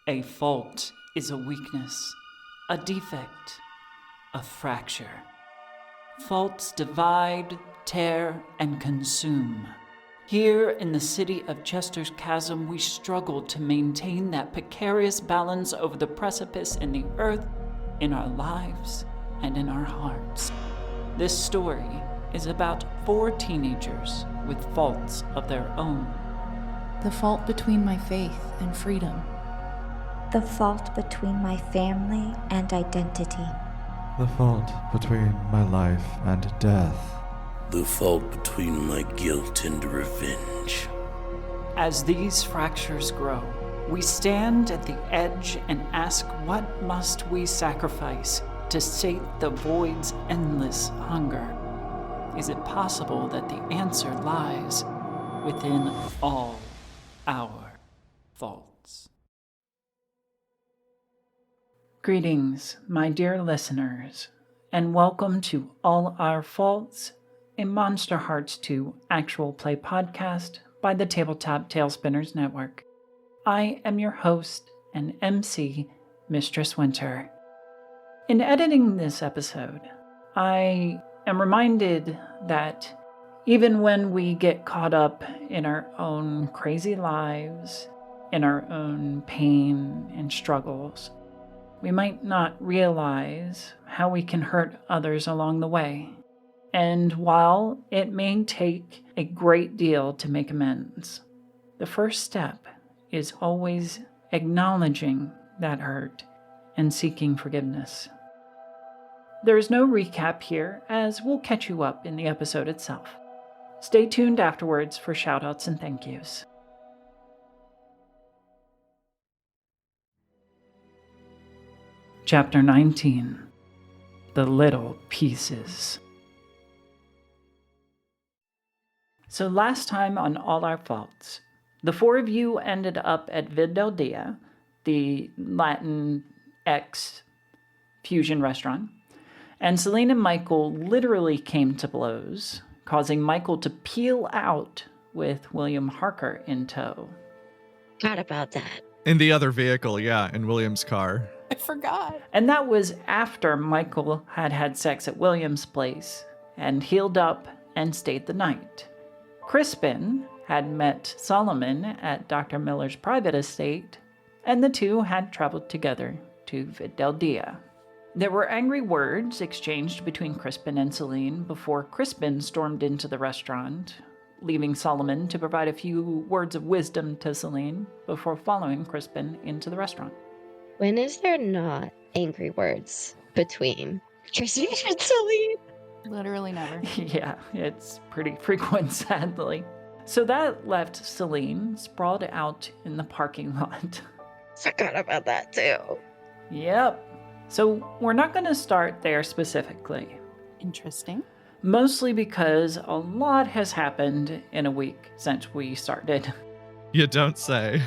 A fault is a weakness, a defect, a fracture. Faults divide, tear, and consume. Here in the city of Chester's Chasm, we struggle to maintain that precarious balance over the precipice in the earth, in our lives, and in our hearts. This story is about 4 teenagers with faults of their own. The fault between my faith and freedom. The fault between my family and identity. The fault between my life and death. The fault between my guilt and revenge. As these fractures grow, we stand at the edge and ask, what must we sacrifice to sate the void's endless hunger? Is it possible that the answer lies within all our faults? Greetings, my dear listeners, and welcome to All Our Faults, a Monster Hearts 2 actual play podcast by the Tabletop Talespinners Network. I am your host and MC, Mistress Winter. In editing this episode, I am reminded that even when we get caught up in our own crazy lives, in our own pain and struggles, we might not realize how we can hurt others along the way. And while it may take a great deal to make amends, the first step is always acknowledging that hurt and seeking forgiveness. There is no recap here, as we'll catch you up in the episode itself. Stay tuned afterwards for shoutouts and thank yous. Chapter 19. The Little Pieces. So last time on All Our Faults, the 4 of you ended up at Vidal, the Latin X fusion restaurant, and Saline and Michael literally came to blows, causing Michael to peel out with William Harker in tow. Forgot about that. In the other vehicle, yeah, in William's car. I forgot. And that was after Michael had had sex at William's place and healed up and stayed the night. Crispin had met Solomon at Dr. Miller's private estate, and the two had traveled together to Vidal. There were angry words exchanged between Crispin and Saline before Crispin stormed into the restaurant, leaving Solomon to provide a few words of wisdom to Saline before following Crispin into the restaurant. When is there not angry words between Crispin and Saline? Literally never. Yeah, it's pretty frequent, sadly. So that left Saline sprawled out in the parking lot. Forgot about that too. Yep. So we're not going to start there specifically. Interesting. Mostly because a lot has happened in a week since we started. You don't say.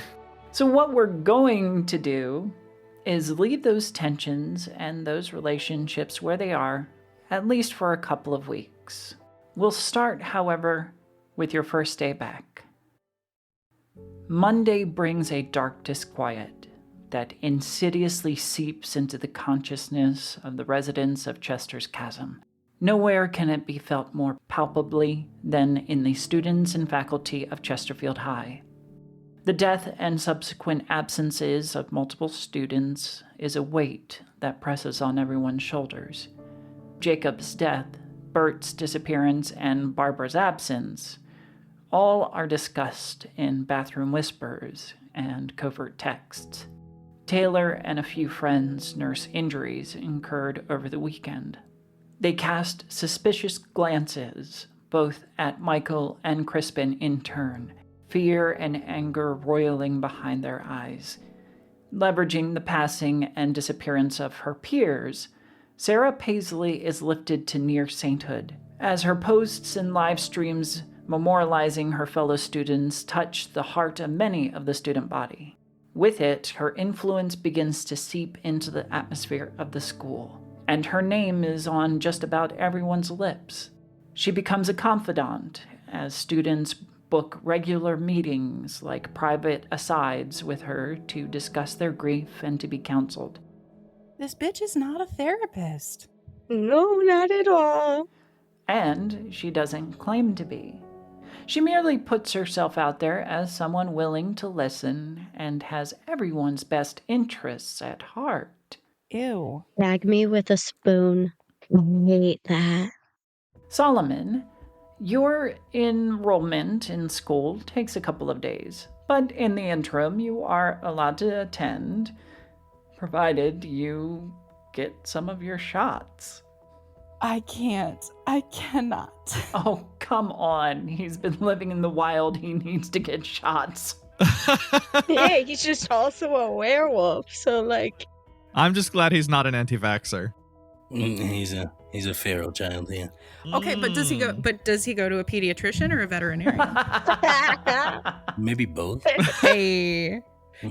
So what we're going to do is leave those tensions and those relationships where they are, at least for a couple of weeks. We'll start, however, with your first day back. Monday brings a dark disquiet that insidiously seeps into the consciousness of the residents of Chester's Chasm. Nowhere can it be felt more palpably than in the students and faculty of Chesterfield High. The death and subsequent absences of multiple students is a weight that presses on everyone's shoulders. Jacob's death, Bert's disappearance, and Barbara's absence all are discussed in bathroom whispers and covert texts. Taylor and a few friends nurse injuries incurred over the weekend. They cast suspicious glances, both at Michael and Crispin in turn, fear and anger roiling behind their eyes. Leveraging the passing and disappearance of her peers, Sarah Paisley is lifted to near sainthood, as her posts and live streams memorializing her fellow students touch the heart of many of the student body. With it, her influence begins to seep into the atmosphere of the school, and her name is on just about everyone's lips. She becomes a confidant as students book regular meetings like private asides with her to discuss their grief and to be counseled. This bitch is not a therapist. No, not at all. And she doesn't claim to be. She merely puts herself out there as someone willing to listen and has everyone's best interests at heart. Ew. Gag me with a spoon. I hate that. Solomon, your enrollment in school takes a couple of days, but in the interim you are allowed to attend, provided you get some of your shots. I can't. I cannot. Oh, come on. He's been living in the wild. He needs to get shots. Yeah, he's just also a werewolf, so like... I'm just glad he's not an anti-vaxxer. He's a feral child, yeah. Okay, but does he go to a pediatrician or a veterinarian? Maybe both. Hey.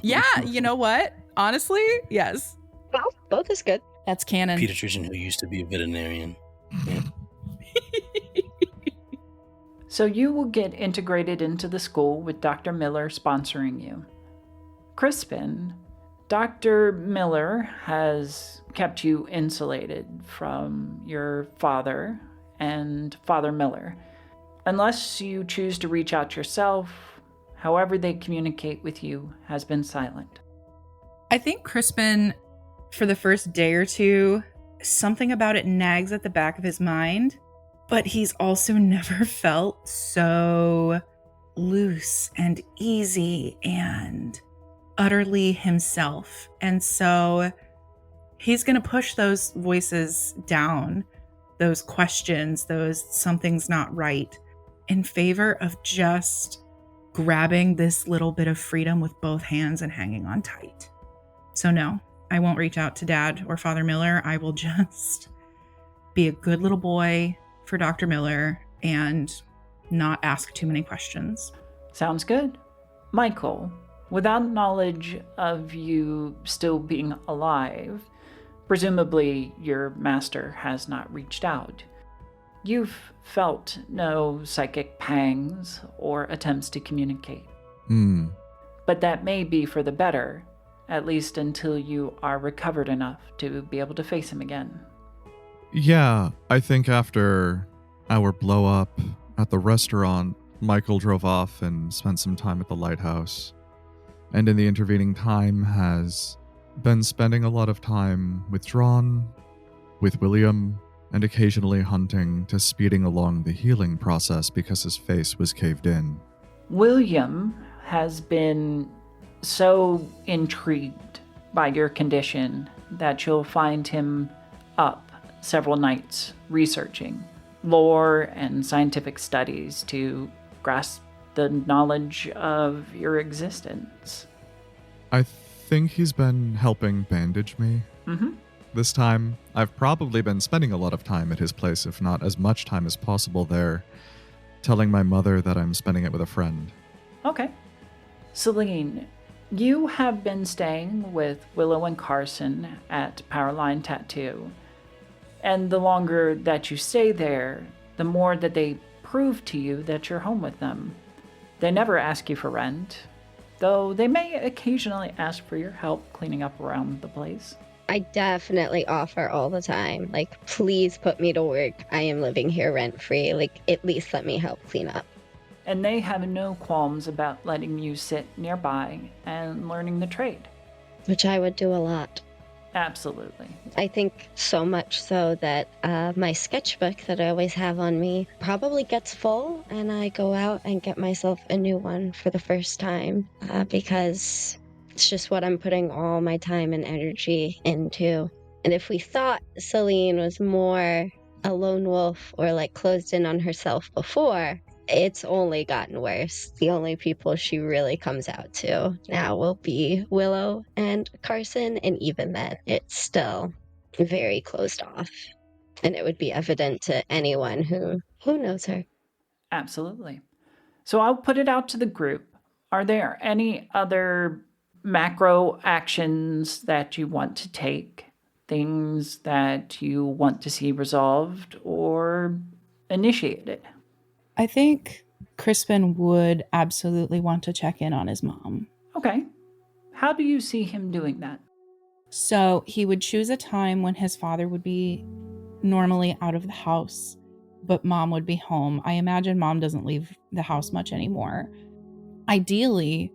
Yeah, you know what? Honestly, yes. Well, both is good. That's canon. Pediatrician who used to be a veterinarian. Yeah. So you will get integrated into the school with Dr. Miller sponsoring you. Crispin, Dr. Miller has kept you insulated from your father and Father Miller. Unless you choose to reach out yourself, however they communicate with you has been silent. I think Crispin, for the first day or two, something about it nags at the back of his mind, but he's also never felt so loose and easy and utterly himself. And so he's going to push those voices down, those questions, those something's not right, in favor of just grabbing this little bit of freedom with both hands and hanging on tight. So no, I won't reach out to Dad or Father Miller. I will just be a good little boy for Dr. Miller and not ask too many questions. Sounds good. Michael, without knowledge of you still being alive, presumably your master has not reached out. You've felt no psychic pangs or attempts to communicate. But that may be for the better, at least until you are recovered enough to be able to face him again. Yeah, I think after our blow up at the restaurant, Michael drove off and spent some time at the lighthouse. And in the intervening time has been spending a lot of time withdrawn, with William, and occasionally hunting to speeding along the healing process because his face was caved in. William has been so intrigued by your condition that you'll find him up several nights researching lore and scientific studies to grasp the knowledge of your existence. I think he's been helping bandage me. This time, I've probably been spending a lot of time at his place, if not as much time as possible there, telling my mother that I'm spending it with a friend. Okay. Saline, you have been staying with Willow and Carson at Powerline Tattoo, and the longer that you stay there, the more that they prove to you that you're home with them. They never ask you for rent, though they may occasionally ask for your help cleaning up around the place. I definitely offer all the time. Like, please put me to work. I am living here rent-free. Like, at least let me help clean up. And they have no qualms about letting you sit nearby and learning the trade. Which I would do a lot. Absolutely. I think so much so that my sketchbook that I always have on me probably gets full, and I go out and get myself a new one for the first time because it's just what I'm putting all my time and energy into. And if we thought Saline was more a lone wolf or like closed in on herself before, it's only gotten worse. The only people she really comes out to now will be Willow and Carson, and even then, it's still very closed off. And it would be evident to anyone who knows her. Absolutely. So I'll put it out to the group. Are there any other macro actions that you want to take? Things that you want to see resolved or initiated? I think Crispin would absolutely want to check in on his mom. Okay. How do you see him doing that? So he would choose a time when his father would be normally out of the house, but mom would be home. I imagine mom doesn't leave the house much anymore. Ideally,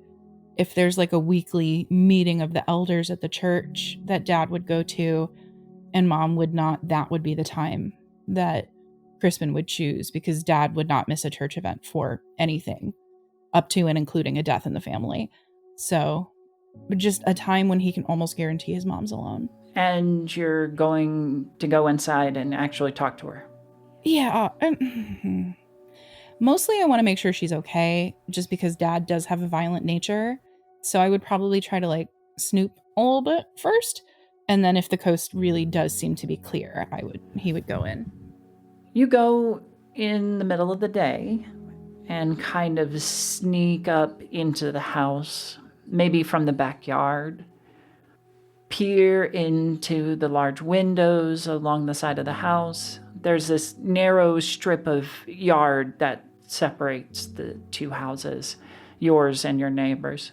if there's like a weekly meeting of the elders at the church that dad would go to and mom would not, that would be the time that Crispin would choose, because dad would not miss a church event for anything up to and including a death in the family. So just a time when he can almost guarantee his mom's alone. And you're going to go inside and actually talk to her? Yeah. Mostly I want to make sure she's okay, just because dad does have a violent nature. So I would probably try to like snoop a little bit first. And then if the coast really does seem to be clear, he would go in. You go in the middle of the day and kind of sneak up into the house, maybe from the backyard, peer into the large windows along the side of the house. There's this narrow strip of yard that separates the two houses, yours and your neighbor's.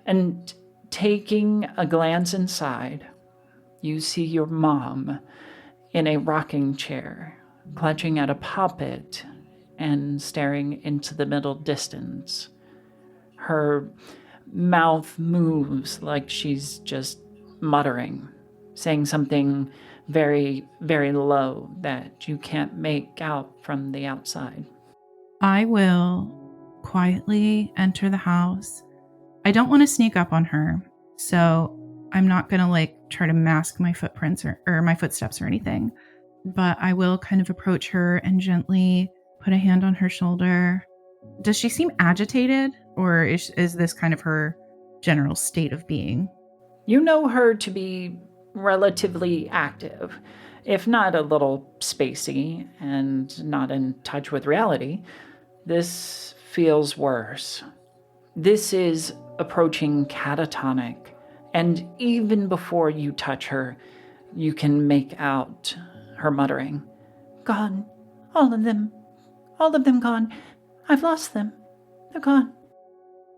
And taking a glance inside, you see your mom in a rocking chair, clutching at a poppet and staring into the middle distance. Her mouth moves like she's just muttering, saying something very, very low that you can't make out from the outside. I will quietly enter the house. I don't want to sneak up on her, so I'm not going to like try to mask my footprints or my footsteps or anything. But I will kind of approach her and gently put a hand on her shoulder. Does she seem agitated, or is this kind of her general state of being? You know her to be relatively active, if not a little spacey and not in touch with reality. This feels worse. This is approaching catatonic, and even before you touch her, you can make out her muttering, "Gone. All of them gone. I've lost them. They're gone."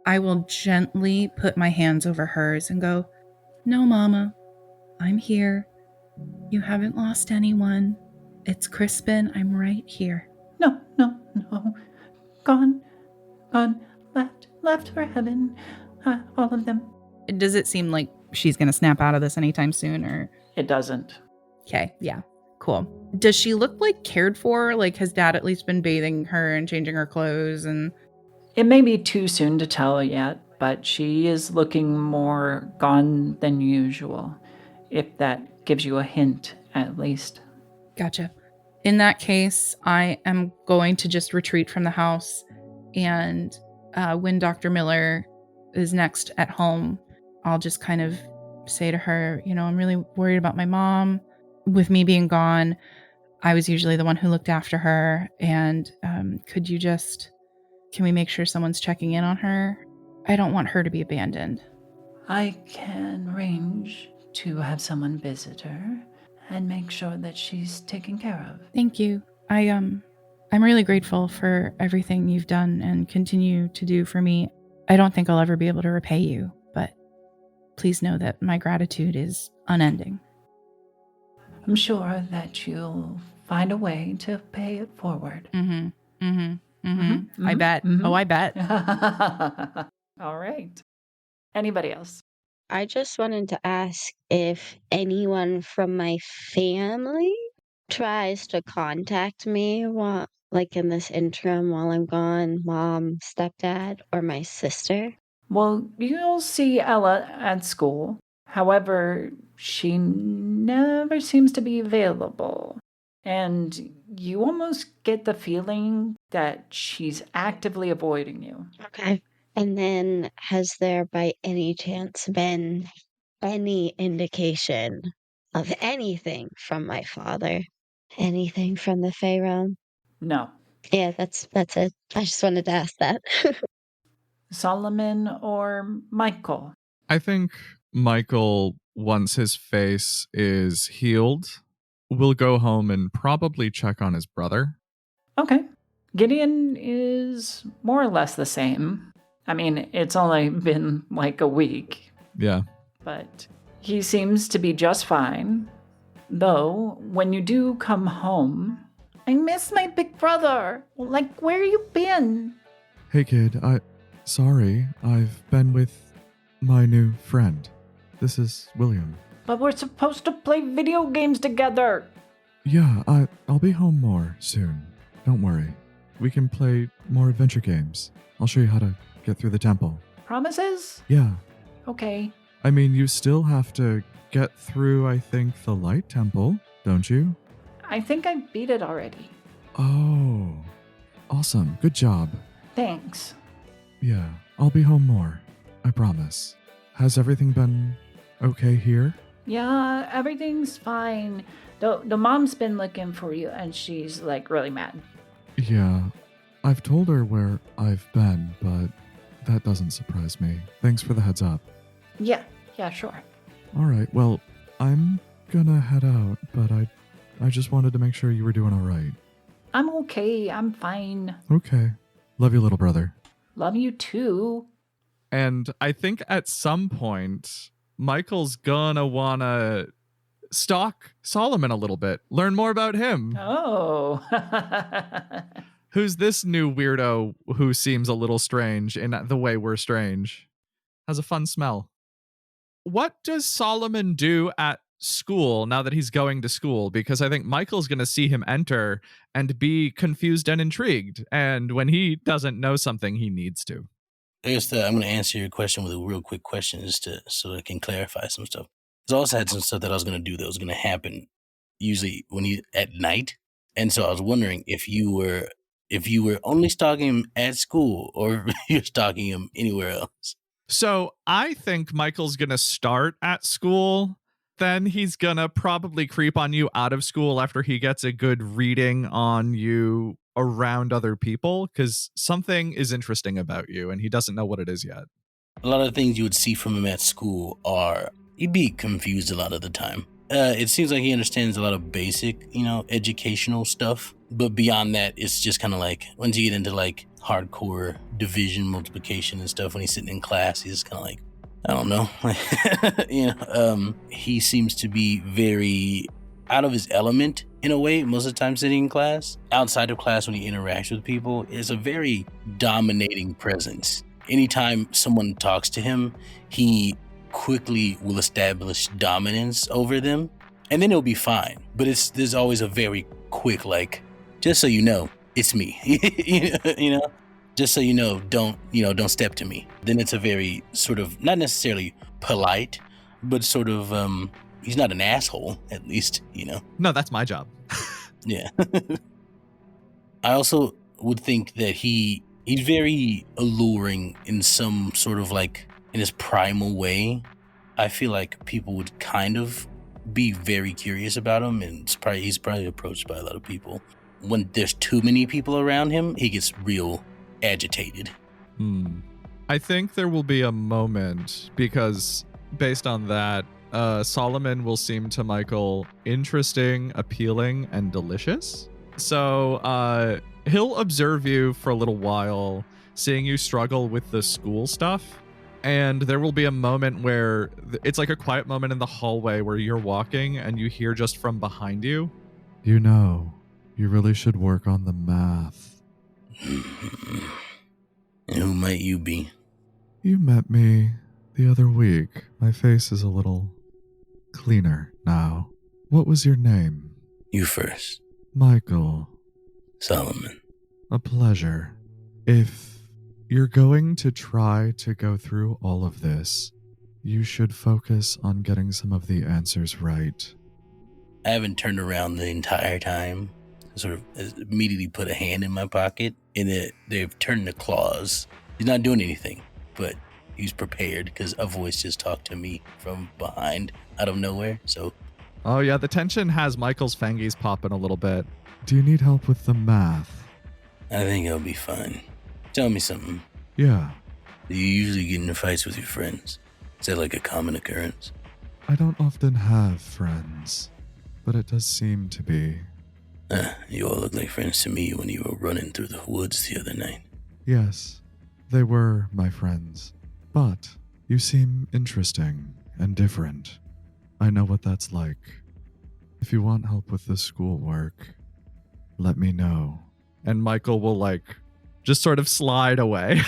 I will gently put my hands over hers and go, "No, Mama, I'm here. You haven't lost anyone. It's Crispin. I'm right here." No. Gone. Left for heaven. All of them. Does it seem like she's going to snap out of this anytime soon, or? It doesn't. Okay, yeah, cool. Does she look like cared for? Like, has dad at least been bathing her and changing her clothes? And it may be too soon to tell yet, but she is looking more gone than usual, if that gives you a hint, at least. Gotcha. In that case, I am going to just retreat from the house, and when Dr. Miller is next at home, I'll just kind of say to her, I'm really worried about my mom. With me being gone, I was usually the one who looked after her, and can we make sure someone's checking in on her? I don't want her to be abandoned. I can arrange to have someone visit her and make sure that she's taken care of. Thank you. I'm really grateful for everything you've done and continue to do for me. I don't think I'll ever be able to repay you, but please know that my gratitude is unending. I'm sure that you'll find a way to pay it forward. I bet. Mm-hmm. Oh, I bet. All right. Anybody else? I just wanted to ask if anyone from my family tries to contact me while, like in this interim while I'm gone, mom, stepdad, or my sister. Well, you'll see Ella at school. However, she never seems to be available. And you almost get the feeling that she's actively avoiding you. Okay. And then has there by any chance been any indication of anything from my father? Anything from the Fey realm? No. Yeah, that's it. I just wanted to ask that. Solomon or Michael? I think Michael, once his face is healed, will go home and probably check on his brother. Okay. Gideon is more or less the same. I mean, it's only been like a week, Yeah. but he seems to be just fine. Though, when you do come home, I miss my big brother. Like, where you been? Hey kid, sorry, I've been with my new friend. This is William. But we're supposed to play video games together. Yeah, I'll be home more soon. Don't worry. We can play more adventure games. I'll show you how to get through the temple. Promises? Yeah. Okay. I mean, you still have to get through, I think, the light temple, don't you? I think I beat it already. Oh. Awesome. Good job. Thanks. Yeah, I'll be home more. I promise. Has everything been okay here? Yeah, everything's fine. The mom's been looking for you, and she's, like, really mad. Yeah, I've told her where I've been, but that doesn't surprise me. Thanks for the heads up. Yeah, sure. All right, well, I'm gonna head out, but I just wanted to make sure you were doing all right. I'm okay. I'm fine. Okay. Love you, little brother. Love you too. And I think at some point, Michael's gonna wanna stalk Solomon a little bit, learn more about him. Oh. Who's this new weirdo who seems a little strange in the way we're strange? Has a fun smell. What does Solomon do at school now that he's going to school? Because I think Michael's going to see him enter and be confused and intrigued. And when he doesn't know something, he needs to. I guess I'm going to answer your question with a real quick question so that I can clarify some stuff. I also had some stuff that I was going to do that was going to happen usually at night. And so I was wondering if you were only stalking him at school or if you're stalking him anywhere else. So I think Michael's going to start at school. Then he's going to probably creep on you out of school after he gets a good reading on you around other people, because something is interesting about you and he doesn't know what it is yet. A lot of the things you would see from him at school he'd be confused a lot of the time. It seems like he understands a lot of basic, educational stuff. But beyond that, it's just kind of like, once you get into like hardcore division, multiplication and stuff, when he's sitting in class, he's just kind of like, I don't know. He seems to be very out of his element in a way, most of the time sitting in class. Outside of class, when he interacts with people, it's a very dominating presence. Anytime someone talks to him, he quickly will establish dominance over them, and then it'll be fine. But there's always a very quick, like, just so you know, it's me. Just so you know, don't step to me. Then it's a very sort of, not necessarily polite, but sort of, he's not an asshole, at least, No, that's my job. Yeah. I also would think that he's very alluring in some sort of like, in his primal way. I feel like people would kind of be very curious about him, and he's probably approached by a lot of people. When there's too many people around him, he gets real agitated. I think there will be a moment, because based on that, Solomon will seem to Michael interesting, appealing, and delicious. So he'll observe you for a little while, seeing you struggle with the school stuff. And there will be a moment where it's like a quiet moment in the hallway where you're walking and you hear just from behind you, You really should work on the math. And who might you be? You met me the other week. My face is a little cleaner now. What was your name? You first. Michael. Solomon. A pleasure. If you're going to try to go through all of this, you should focus on getting some of the answers right. I haven't turned around the entire time. I sort of immediately put a hand in my pocket, and they've turned to claws. He's not doing anything, but he's prepared because a voice just talked to me from behind out of nowhere. So, oh yeah, the tension has Michael's fangies popping a little bit. Do you need help with the math? I think I'll be fine. Tell me something. Yeah. Do you usually get into fights with your friends? Is that like a common occurrence? I don't often have friends, but it does seem to be. You all look like friends to me when you were running through the woods the other night. Yes, they were my friends. But you seem interesting and different. I know what that's like. If you want help with the schoolwork, let me know. And Michael will, just sort of slide away.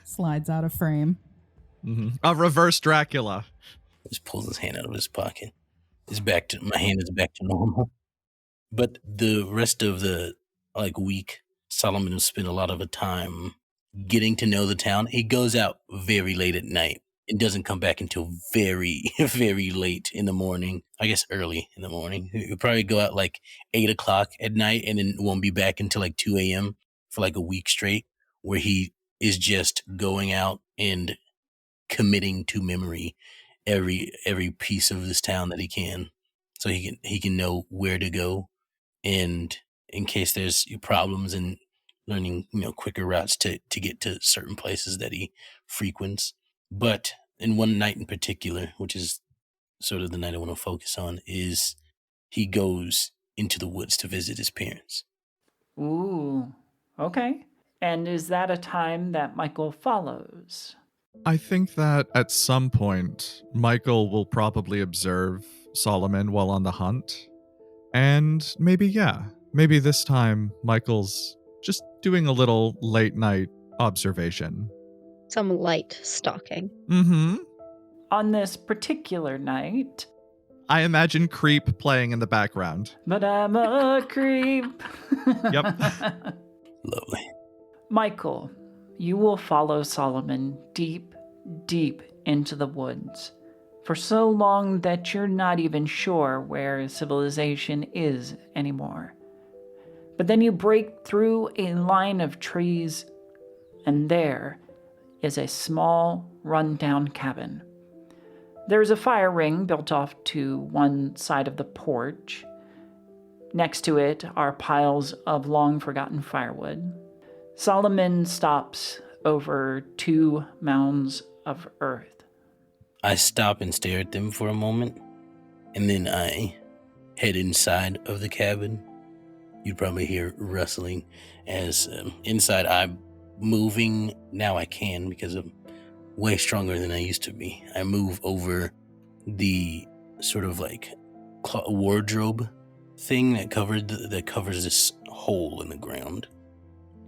Slides out of frame. A reverse Dracula. Just pulls his hand out of his pocket. My hand is back to normal. But the rest of the week, Solomon will spend a lot of the time getting to know the town. He goes out very late at night and doesn't come back until very, very late in the morning. I guess early in the morning. He'll probably go out 8 o'clock at night and then won't be back until 2 a.m. for a week straight, where he is just going out and committing to memory every piece of this town that he can, so he can know where to go, and in case there's problems in learning quicker routes to get to certain places that he frequents. But in one night in particular, which is sort of the night I want to focus on, is he goes into the woods to visit his parents. Ooh, okay. And is that a time that Michael follows? I think that at some point, Michael will probably observe Solomon while on the hunt. And maybe this time Michael's just doing a little late night observation. Some light stalking. Mm-hmm. On this particular night, I imagine Creep playing in the background. but I'm a creep. Yep. Lovely. Michael, you will follow Solomon deep, deep into the woods, for so long that you're not even sure where civilization is anymore. But then you break through a line of trees, and there is a small, run-down cabin. There's a fire ring built off to one side of the porch. Next to it are piles of long-forgotten firewood. Solomon stops over 2 mounds of earth. I stop and stare at them for a moment, and then I head inside of the cabin. You'd probably hear rustling as inside I'm moving. Now I can, because I'm way stronger than I used to be. I move over the sort of wardrobe thing that covers this hole in the ground.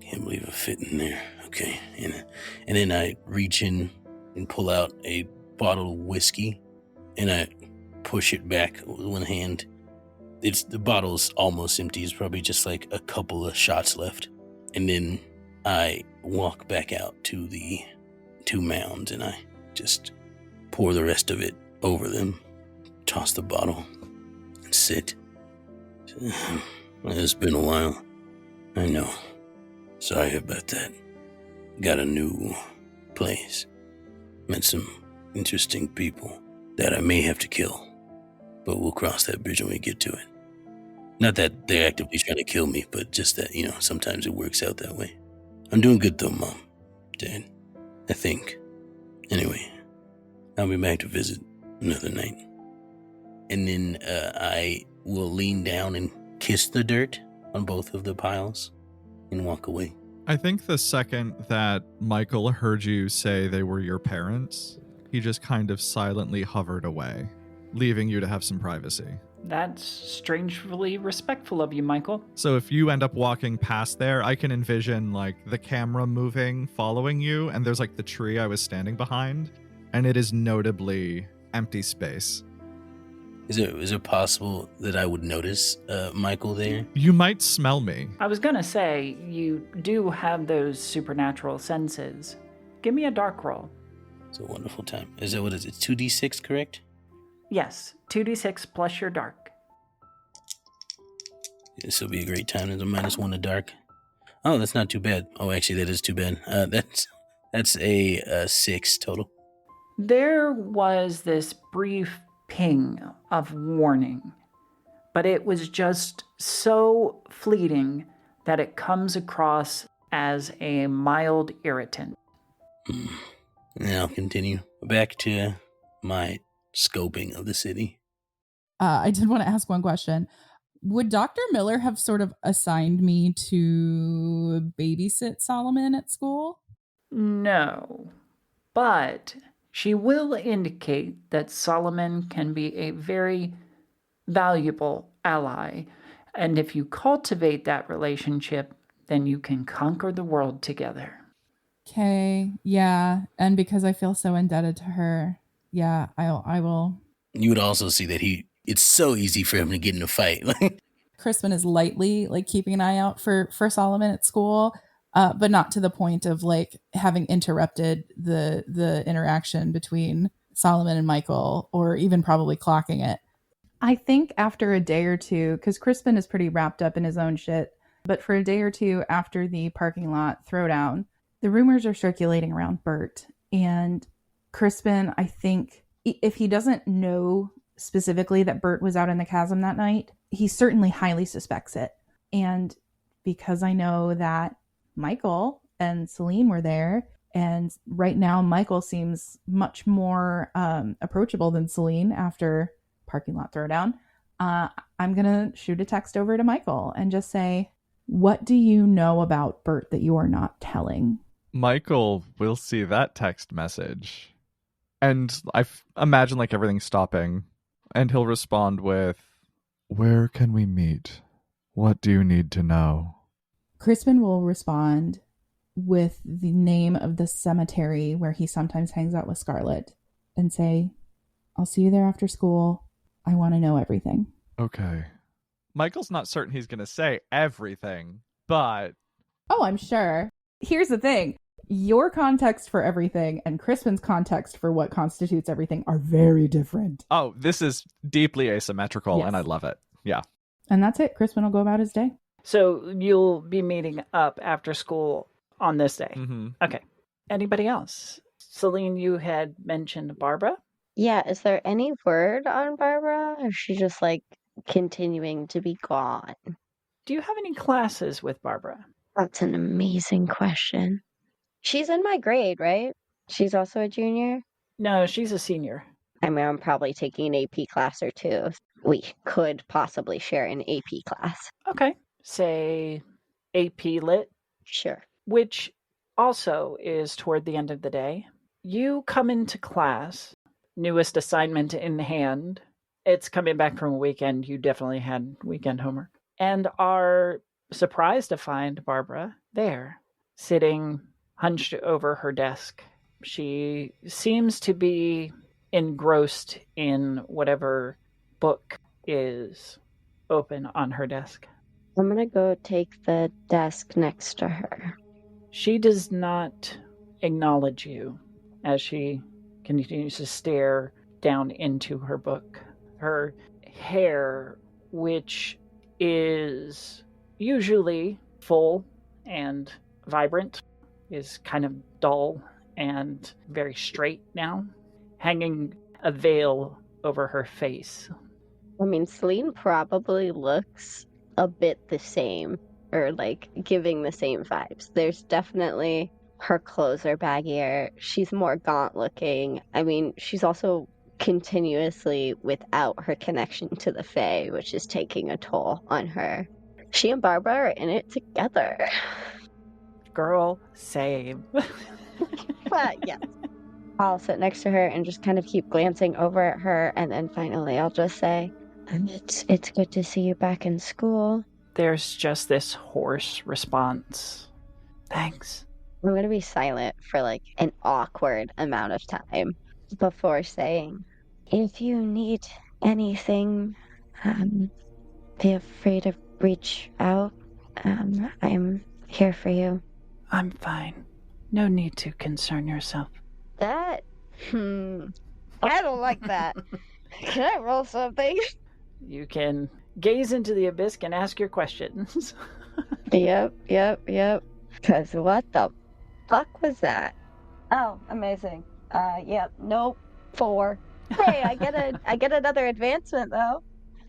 Can't believe I fit in there. Okay, and then I reach in and pull out a bottle of whiskey, and I push it back with one hand. The bottle's almost empty. It's probably just a couple of shots left. And then I walk back out to the 2 mounds, and I just pour the rest of it over them, toss the bottle, and sit. It's been a while. I know. Sorry about that. Got a new place. Met some interesting people that I may have to kill, but we'll cross that bridge when we get to it. Not that they're actively trying to kill me, but just that, sometimes it works out that way. I'm doing good though, Mom, Dad, I think. Anyway, I'll be back to visit another night. And then I will lean down and kiss the dirt on both of the piles and walk away. I think the second that Michael heard you say they were your parents, he just kind of silently hovered away, leaving you to have some privacy. That's strangely respectful of you, Michael. So if you end up walking past there, I can envision the camera moving, following you, and there's the tree I was standing behind, and it is notably empty space. Is it possible that I would notice Michael there? You might smell me. I was gonna say, you do have those supernatural senses. Give me a dark roll. It's a wonderful time. Is it 2d6, correct? Yes, 2d6 plus your dark. This will be a great time. There's a -1 to dark. Oh, that's not too bad. Oh, actually, that is too bad. That's a 6 total. There was this brief ping of warning, but it was just so fleeting that it comes across as a mild irritant. Now I'll continue. Back to my scoping of the city. I did want to ask one question. Would Dr. Miller have sort of assigned me to babysit Solomon at school? No, but she will indicate that Solomon can be a very valuable ally, and if you cultivate that relationship, then you can conquer the world together. Okay, yeah, and because I feel so indebted to her, yeah, I will. You would also see that it's so easy for him to get in a fight. Crispin is lightly like keeping an eye out for Solomon at school, but not to the point of like having interrupted the interaction between Solomon and Michael, or even probably clocking it. I think after a day or two, because Crispin is pretty wrapped up in his own shit, but for a day or two after the parking lot throwdown, the rumors are circulating around Bert. And Crispin, I think, if he doesn't know specifically that Bert was out in the chasm that night, he certainly highly suspects it. And because I know that Michael and Saline were there, and right now Michael seems much more approachable than Saline after parking lot throwdown, I'm going to shoot a text over to Michael and just say, what do you know about Bert that you are not telling? Michael will see that text message, and I imagine like everything stopping, and he'll respond with, "Where can we meet? What do you need to know?" Crispin will respond with the name of the cemetery where he sometimes hangs out with Scarlett and say, I'll see you there after school. I want to know everything. Okay. Michael's not certain he's going to say everything, but... Oh, I'm sure. Here's the thing. Your context for everything and Crispin's context for what constitutes everything are very different. Oh, this is deeply asymmetrical, Yes. and I love it. Yeah. And that's it. Crispin will go about his day. So you'll be meeting up after school on this day. Mm-hmm. Okay. Anybody else? Saline, you had mentioned Barbara. Yeah, is there any word on Barbara? Or is she just like continuing to be gone? Do you have any classes with Barbara? That's an amazing question. She's in my grade, right? She's also a junior? No, she's a senior. I mean, I'm probably taking an AP class or two. We could possibly share an AP class. Okay. Say AP Lit, Sure. which also is toward the end of the day. You come into class, newest assignment in hand. It's coming back from a weekend. You definitely had weekend homework. And are surprised to find Barbara there, sitting hunched over her desk. She seems to be engrossed in whatever book is open on her desk. I'm gonna go take the desk next to her. She does not acknowledge you as she continues to stare down into her book. Her hair, which is usually full and vibrant, is kind of dull and very straight now, hanging a veil over her face. I mean, Saline probably looks a bit the same, or like giving the same vibes. There's definitely, her clothes are baggier. She's more gaunt looking. I mean, she's also continuously without her connection to the Fae, which is taking a toll on her. She and Barbara are in it together. Girl, same. But yes. I'll sit next to her and just kind of keep glancing over at her, and then finally I'll just say, it's good to see you back in school. There's just this hoarse response. Thanks. I'm going to be silent for like an awkward amount of time before saying, if you need anything, feel free to reach out. I'm here for you. I'm fine. No need to concern yourself. That? I don't like that. Can I roll something? You can gaze into the abyss and ask your questions. Yep. Because what the fuck was that? Oh, amazing. Yep, nope. 4. Hey, I get another advancement though.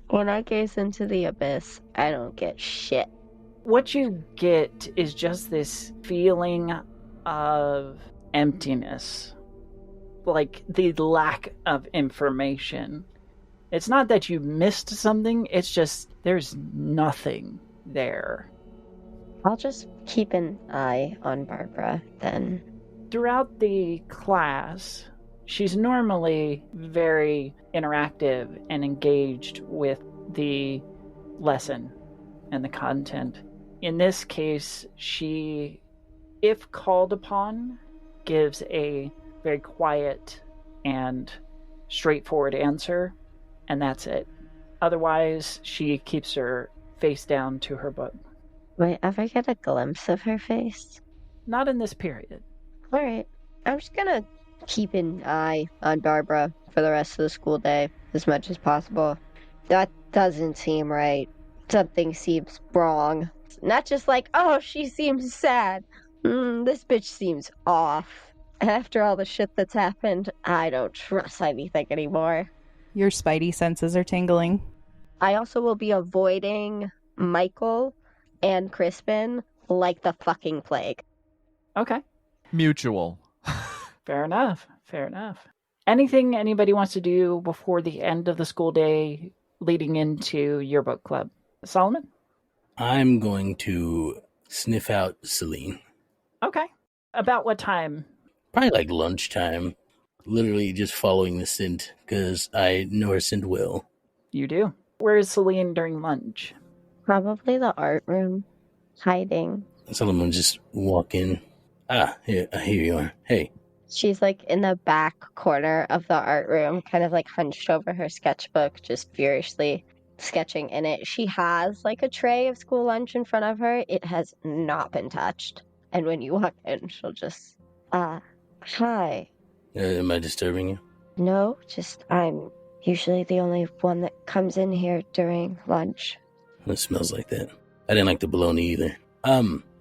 When I gaze into the abyss, I don't get shit. What you get is just this feeling of emptiness. Like the lack of information. It's not that you missed something, it's just there's nothing there. I'll just keep an eye on Barbara then. Throughout the class, she's normally very interactive and engaged with the lesson and the content. In this case, she, if called upon, gives a very quiet and straightforward answer, and that's it. Otherwise, she keeps her face down to her book. Will I ever get a glimpse of her face? Not in this period. Alright. I'm just gonna keep an eye on Barbara for the rest of the school day as much as possible. That doesn't seem right. Something seems wrong. Not just like, oh, she seems sad. This bitch seems off. After all the shit that's happened, I don't trust anything anymore. Your spidey senses are tingling. I also will be avoiding Michael and Crispin like the fucking plague. Okay. Mutual. Fair enough. Fair enough. Anything anybody wants to do before the end of the school day leading into your book club? Solomon? I'm going to sniff out Saline. Okay. About what time? Probably like lunchtime. Literally just following the scent because I know her scent well. You do. Where is Saline during lunch? Probably the art room. Hiding. Solomon just walk in. Here you are. Hey. She's like in the back corner of the art room, kind of like hunched over her sketchbook, just furiously sketching in it. She has like a tray of school lunch in front of her. It has not been touched. And when you walk in, she'll just, hi. Am I disturbing you? No, just I'm usually the only one that comes in here during lunch. It smells like that. I didn't like the bologna either.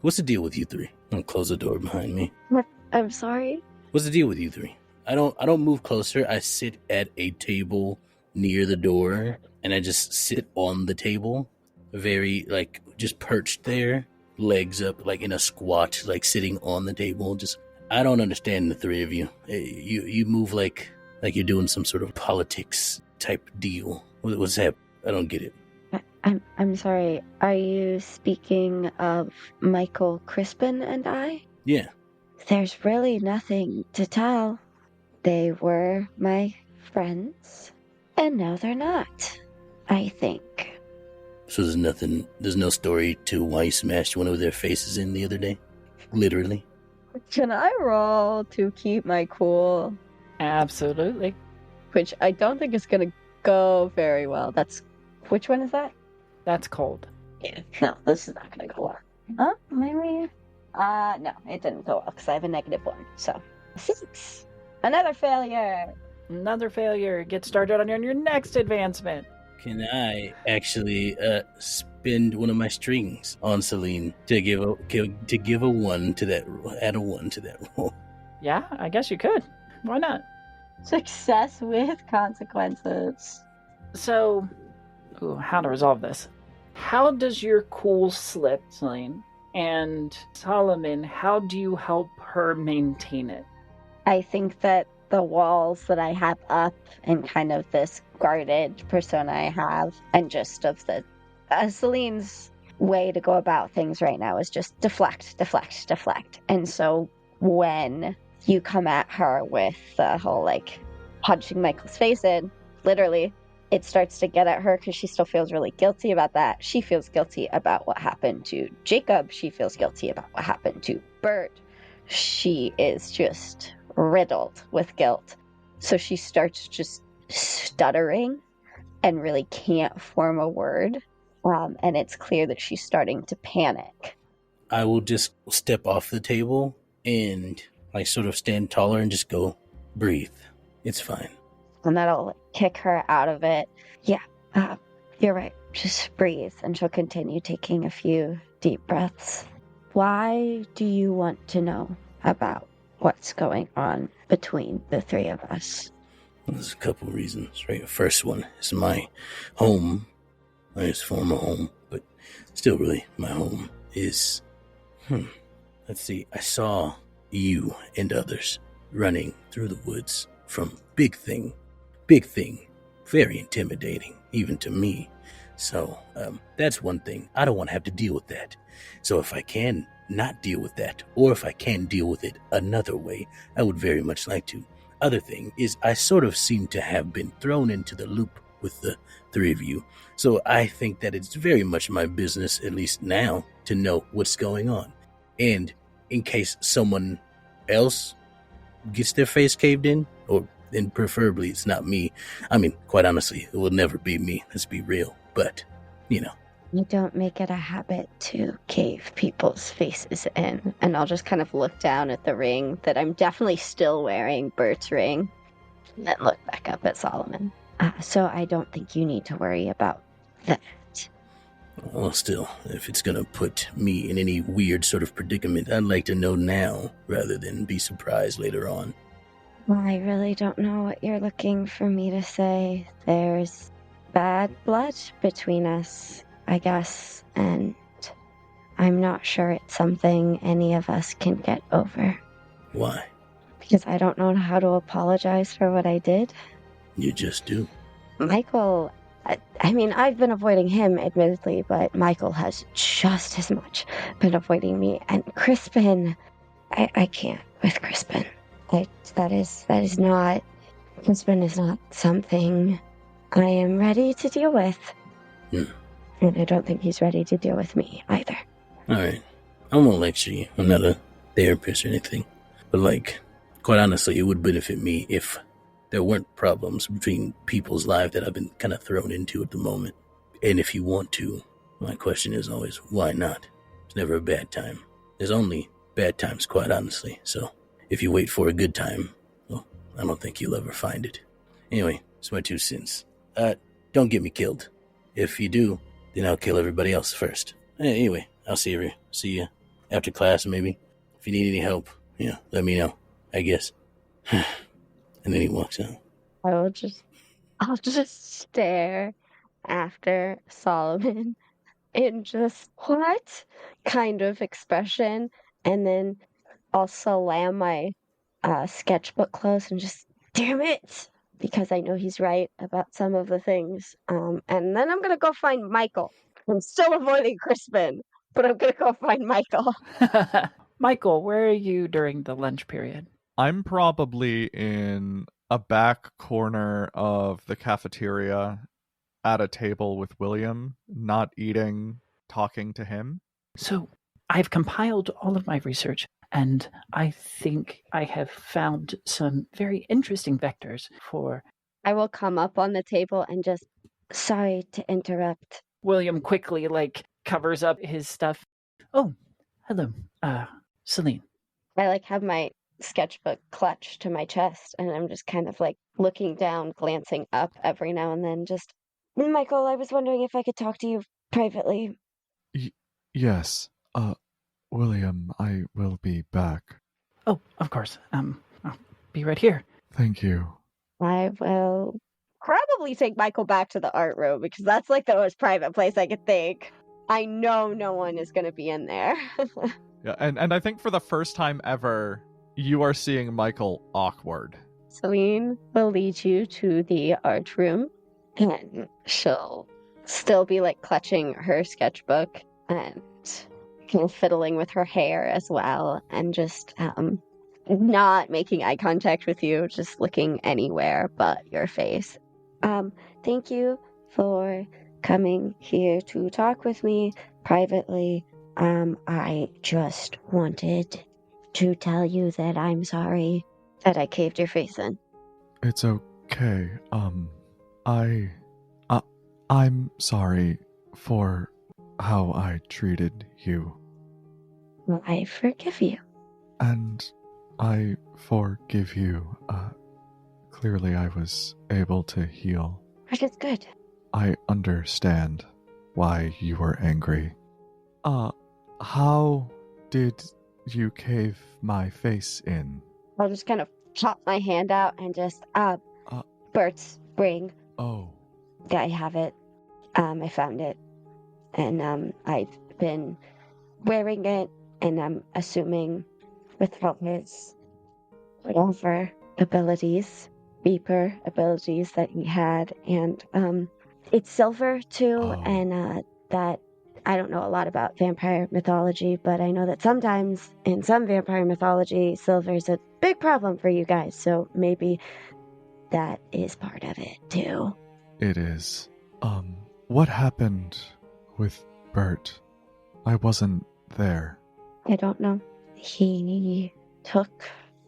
What's the deal with you three? I'm gonna close the door behind me. What? I'm sorry? What's the deal with you three? I don't move closer. I sit at a table near the door, and I just sit on the table, very, like, just perched there, legs up, like in a squat, like sitting on the table. Just, I don't understand the three of you. You move like you're doing some sort of politics type deal. What's that? I don't get it. I'm sorry. Are you speaking of Michael, Crispin, and I? Yeah. There's really nothing to tell. They were my friends, and now they're not, I think. So there's no story to why you smashed one of their faces in the other day? Literally? Can I roll to keep my cool? Absolutely. Which I don't think is going to go very well. Which one is that? That's cold. Yeah, no, this is not going to go well. Huh? Maybe? No, it didn't go well because I have a -1. So, 6. Another failure. Another failure. Get started on your next advancement. Can I actually spend one of my strings on Saline to give a 1 to that, add a 1 to that roll? Yeah, I guess you could. Why not? Success with consequences. So, how to resolve this? How does your cool slip, Saline? And Solomon, how do you help her maintain it? I think that the walls that I have up and kind of this guarded persona I have, and just of the Celine's way to go about things right now is just deflect. And so when you come at her with the whole like punching Michael's face in, literally, it starts to get at her because she still feels really guilty about that. She feels guilty about what happened to Jacob. She feels guilty about what happened to Bert. She is just riddled with guilt. So she starts just stuttering and really can't form a word. And it's clear that she's starting to panic. I will just step off the table and like sort of stand taller and just go, breathe. It's fine. And that'll kick her out of it. Yeah, you're right. Just breathe. And she'll continue taking a few deep breaths. Why do you want to know about what's going on between the three of us? There's a couple reasons, right? The first one is my home. It's former home, but still really my home is... Let's see. I saw you and others running through the woods from Big Thing very intimidating, even to me. So that's one thing. I don't want to have to deal with that. So if I can not deal with that, or if I can deal with it another way, I would very much like to. Other thing is, I sort of seem to have been thrown into the loop with the three of you. So I think that it's very much my business, at least now, to know what's going on. And in case someone else gets their face caved in, and preferably it's not me. I mean, quite honestly, it will never be me. Let's be real. But, you don't make it a habit to cave people's faces in. And I'll just kind of look down at the ring that I'm definitely still wearing, Bert's ring, and then look back up at Solomon. So I don't think you need to worry about that. Well, still, if it's gonna put me in any weird sort of predicament, I'd like to know now rather than be surprised later on. Well, I really don't know what you're looking for me to say. There's bad blood between us, I guess, and I'm not sure it's something any of us can get over. Why? Because I don't know how to apologize for what I did. You just do. Michael, I mean, I've been avoiding him, admittedly, but Michael has just as much been avoiding me. And Crispin, I can't with Crispin. Crispin is not something I am ready to deal with. And I don't think he's ready to deal with me either. Alright, I won't lecture you. I'm not a therapist or anything. But quite honestly, it would benefit me if there weren't problems between people's lives that I've been kind of thrown into at the moment. And if you want to, my question is always, why not? It's never a bad time. There's only bad times, quite honestly. So if you wait for a good time, well, I don't think you'll ever find it. Anyway, it's my 2 cents. Don't get me killed. If you do, then I'll kill everybody else first. Anyway, I'll see you after class, maybe. If you need any help, let me know, I guess. And then he walks out. I'll just stare after Solomon in just what kind of expression, and then I'll slam my sketchbook closed and just, damn it, because I know he's right about some of the things. And then I'm gonna go find Michael. I'm still avoiding Crispin, but I'm gonna go find Michael. Michael, where are you during the lunch period? I'm probably in a back corner of the cafeteria at a table with William, not eating, talking to him. So I've compiled all of my research, and I think I have found some very interesting vectors for... I will come up on the table and just, sorry to interrupt. William quickly, covers up his stuff. Oh, hello, Saline. I, have my sketchbook clutched to my chest, and I'm just kind of, looking down, glancing up every now and then, just, Michael, I was wondering if I could talk to you privately. Yes. William, I will be back. Oh, of course. I'll be right here. Thank you. I will probably take Michael back to the art room, because that's, the most private place I could think. I know no one is going to be in there. Yeah, and I think for the first time ever, you are seeing Michael awkward. Saline will lead you to the art room, and she'll still be clutching her sketchbook and kind of fiddling with her hair as well, and just not making eye contact with you, just looking anywhere but your face. Thank you for coming here to talk with me privately. I just wanted to tell you that I'm sorry that I caved your face in. It's okay. I'm sorry for how I treated you. Well, I forgive you. And I forgive you. Clearly I was able to heal. Which is good. I understand why you were angry. How did you cave my face in? I'll just kind of pop my hand out and just, Bert's ring. Oh. I have it. I found it. And, I've been wearing it, and I'm assuming with all his whatever abilities, beeper abilities that he had, and it's silver too, and that I don't know a lot about vampire mythology, but I know that sometimes in some vampire mythology, silver is a big problem for you guys, so maybe that is part of it too. It is. What happened with Bert? I wasn't there. I don't know. He took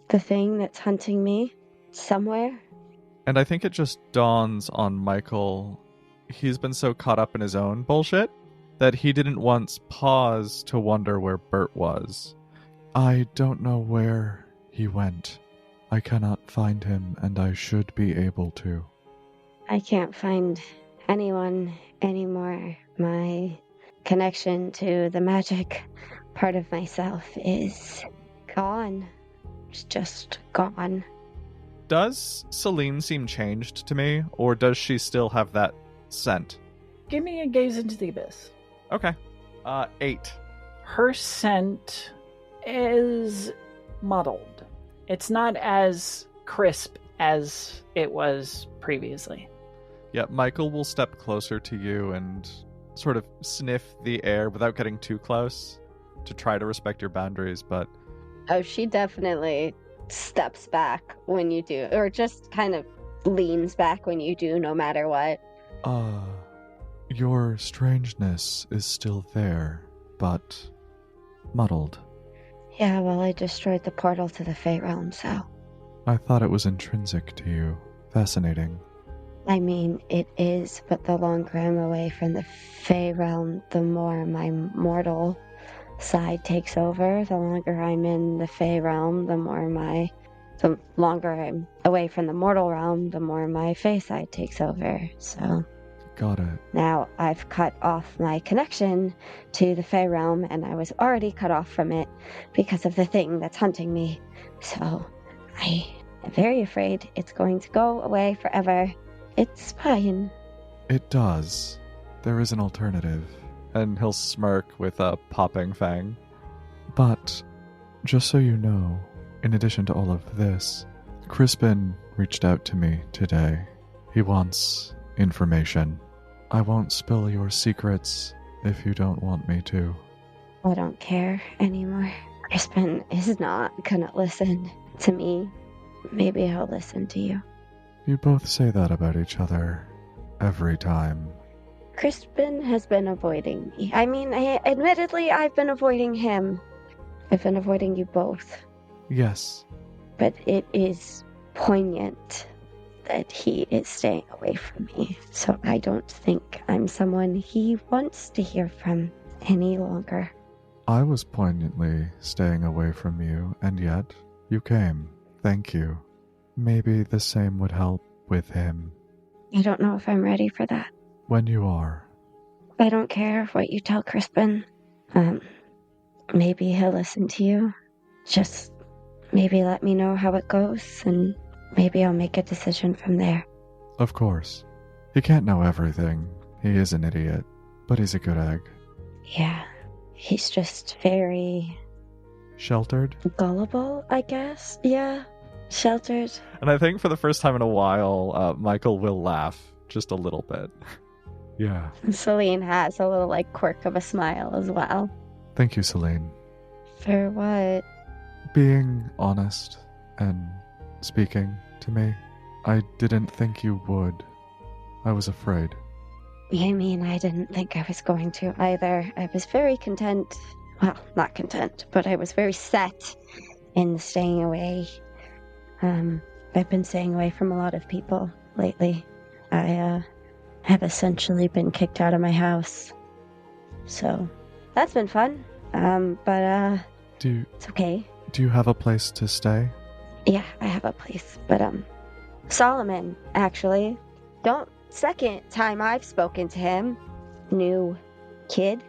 the thing that's hunting me somewhere. And I think it just dawns on Michael. He's been so caught up in his own bullshit that he didn't once pause to wonder where Bert was. I don't know where he went. I cannot find him, and I should be able to. I can't find anyone anymore. My connection to the magic part of myself is gone. It's just gone. Does Saline seem changed to me, or does she still have that scent? Give me a gaze into the abyss. Okay. 8. Her scent is muddled. It's not as crisp as it was previously. Yeah, Michael will step closer to you and sort of sniff the air without getting too close to try to respect your boundaries, but... Oh, she definitely steps back when you do, or just kind of leans back when you do, no matter what. Your strangeness is still there, but muddled. Yeah, well, I destroyed the portal to the Fey Realm, so... I thought it was intrinsic to you. Fascinating. I mean, it is, but the longer I'm away from the Fey Realm, the more my mortal side takes over. The longer I'm in the Fey Realm, the longer I'm away from the mortal realm, the more my Fey side takes over, so... Got it. Now I've cut off my connection to the Fey Realm, and I was already cut off from it because of the thing that's hunting me. So I am very afraid it's going to go away forever. It's fine. It does. There is an alternative. And he'll smirk with a popping fang. But, just so you know, in addition to all of this, Crispin reached out to me today. He wants information. I won't spill your secrets if you don't want me to. I don't care anymore. Crispin is not gonna listen to me. Maybe he'll listen to you. You both say that about each other every time. Crispin has been avoiding me. I mean, admittedly, I've been avoiding him. I've been avoiding you both. Yes. But it is poignant that he is staying away from me. So I don't think I'm someone he wants to hear from any longer. I was poignantly staying away from you, and yet you came. Thank you. Maybe the same would help with him. I don't know if I'm ready for that. When you are. I don't care what you tell Crispin. Maybe he'll listen to you. Just maybe let me know how it goes, and maybe I'll make a decision from there. Of course. He can't know everything. He is an idiot, but he's a good egg. Yeah, he's just very... Sheltered? Gullible, I guess? Yeah, sheltered. And I think for the first time in a while, Michael will laugh just a little bit. Yeah. Saline has a little, quirk of a smile as well. Thank you, Saline. For what? Being honest and speaking to me. I didn't think you would. I was afraid. I mean, I didn't think I was going to either. I was very content. Well, not content, but I was very set in staying away. I've been staying away from a lot of people lately. I have essentially been kicked out of my house. So, that's been fun. But it's okay. Do you have a place to stay? Yeah, I have a place. But, Solomon, actually. Second time I've spoken to him. New kid.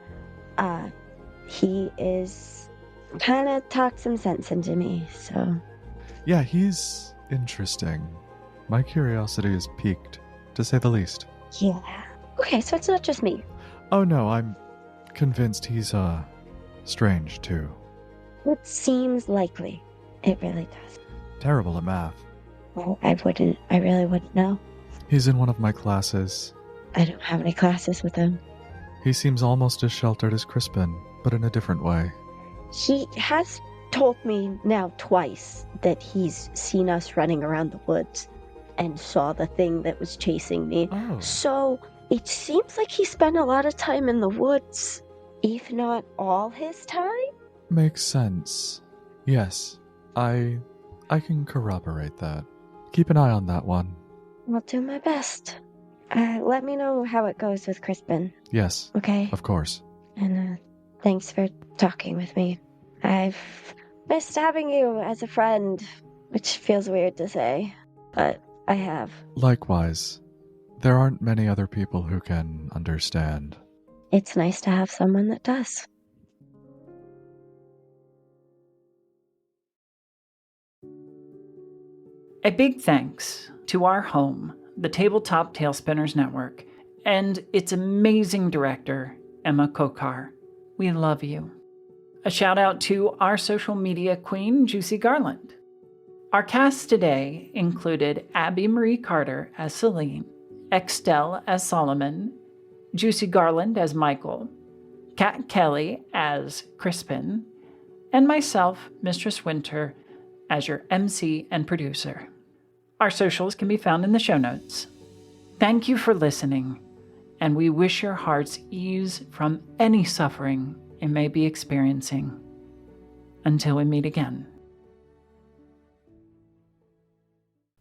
He is kind of talked some sense into me, so. Yeah, he's interesting. My curiosity is piqued, to say the least. Yeah. Okay, so it's not just me. Oh no, I'm convinced he's, strange too. It seems likely. It really does. Terrible at math. Well, I really wouldn't know. He's in one of my classes. I don't have any classes with him. He seems almost as sheltered as Crispin, but in a different way. He has told me now twice that he's seen us running around the woods and saw the thing that was chasing me. Oh. So it seems like he spent a lot of time in the woods, if not all his time. Makes sense. Yes, I can corroborate that. Keep an eye on that one. I'll do my best. Let me know how it goes with Crispin. Yes. Okay? Of course. And thanks for talking with me. I've missed having you as a friend, which feels weird to say, but I have. Likewise. There aren't many other people who can understand. It's nice to have someone that does. A big thanks to our home, the Tabletop Talespinners Network, and its amazing director, Emma Kocar. We love you. A shout out to our social media queen, Juicy Garland. Our cast today included Abby Marie Carter as Saline, Extell as Solomon, Juicy Garland as Michael, Kat Kelly as Crispin, and myself, Mistress Winter, as your MC and producer. Our socials can be found in the show notes. Thank you for listening, and we wish your hearts ease from any suffering you may be experiencing. Until we meet again.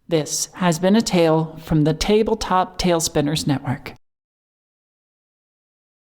This has been a tale from the Tabletop Talespinners Network.